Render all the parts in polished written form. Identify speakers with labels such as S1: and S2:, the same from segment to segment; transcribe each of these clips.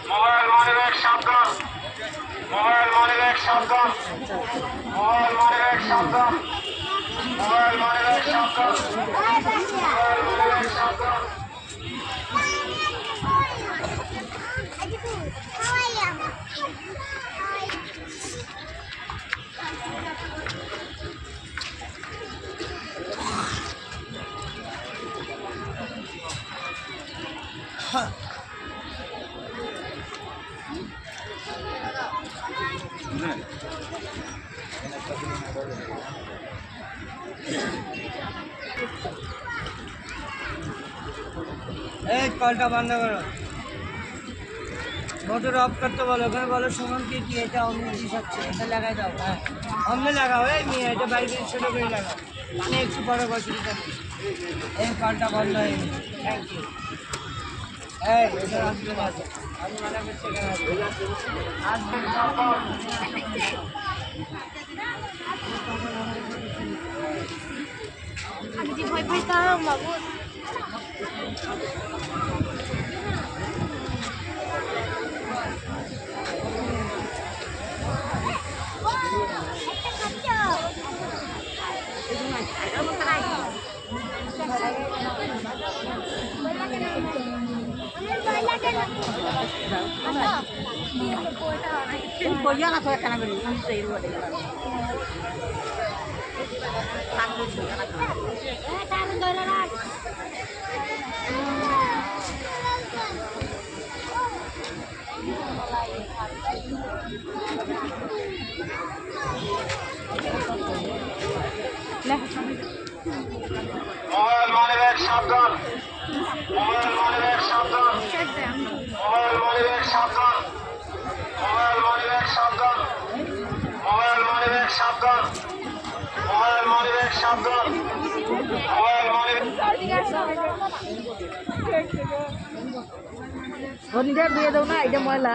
S1: Mobile money bag সাবধান, mobile money bag সাবধান, mobile money bag সাবধান, মোবাইল মানিব্যাগ সাবধান, মোবাইল মানিব্যাগ সাবধান।
S2: कॉलटा बंद करो, मोटर ऑफ करते बोलो, बोलो सुमन की এটা অন্য জিনিস আছে, এটা লাগাই দাও। হ্যাঁ অন্য লাগাও, এই নিয়ে এটা বাইরে ছোট করে লাগাও, মানে একটু বড় বসিয়ে এই কলটা বন্ধ হয়ে গেছে। Thank you. এই এটা আসবে না, আমি মানা করছি কেন আসবে
S3: আমি যে ভয় পাইতাম বাবু।
S1: মোবাইল মানিব্যাগ সাবধান, মোবাইল মানিব্যাগ সাবধান, মোবাইল মানিব্যাগ সাবধান, মোবাইল মানিব্যাগ সাবধান, মোবাইল মানিব্যাগ সাবধান, মোবাইল মানিব্যাগ সাবধান, মোবাইল মানিব্যাগ
S2: দিয়ে দাও না, এটা ময়লা।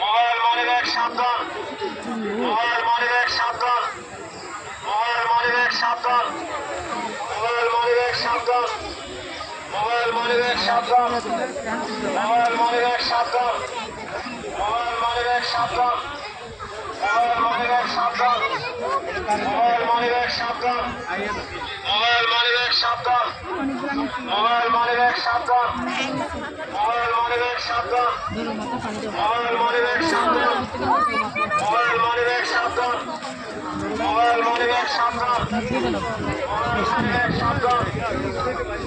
S1: মোবাইল মানিব্যাগ সাবধান, মোবাইল মানিব্যাগ সাবধান, মোবাইল মানিব্যাগ সাবধান, মোবাইল মানিব্যাগ সাবধান, মোবাইল মানিব্যাগ সাবধান, মোবাইল মানিব্যাগ সাবধান, মোবাইল মানিব্যাগ সাবধান, মোবাইল মানিব্যাগ সাবধান, মোবাইল মানিব্যাগ সাবধান, মোবাইল মানিব্যাগ সাবধান, মোবাইল মানিব্যাগ সাবধান, মোবাইল মানিব্যাগ সাবধান, মোবাইল মানিব্যাগ সাবধান, মোবাইল মানিব্যাগ সাবধান, মোবাইল মানিব্যাগ সাবধান, মোবাইল মানিব্যাগ সাবধান,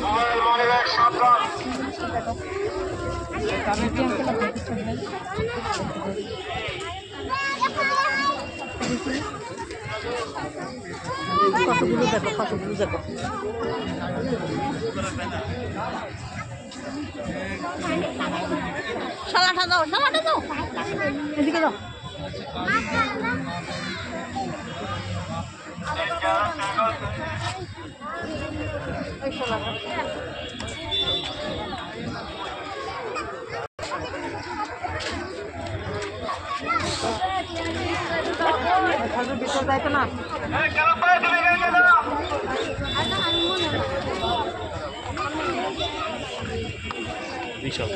S1: মোবাইল মানিব্যাগ সাবধান।
S2: কতগুলো দেখো, কতগুলো দেখো। সালাটা দাও, সালাটা দাও, এদিকে দাও। ওই সালাটা ভিতর যাইতো না।
S4: বিশাল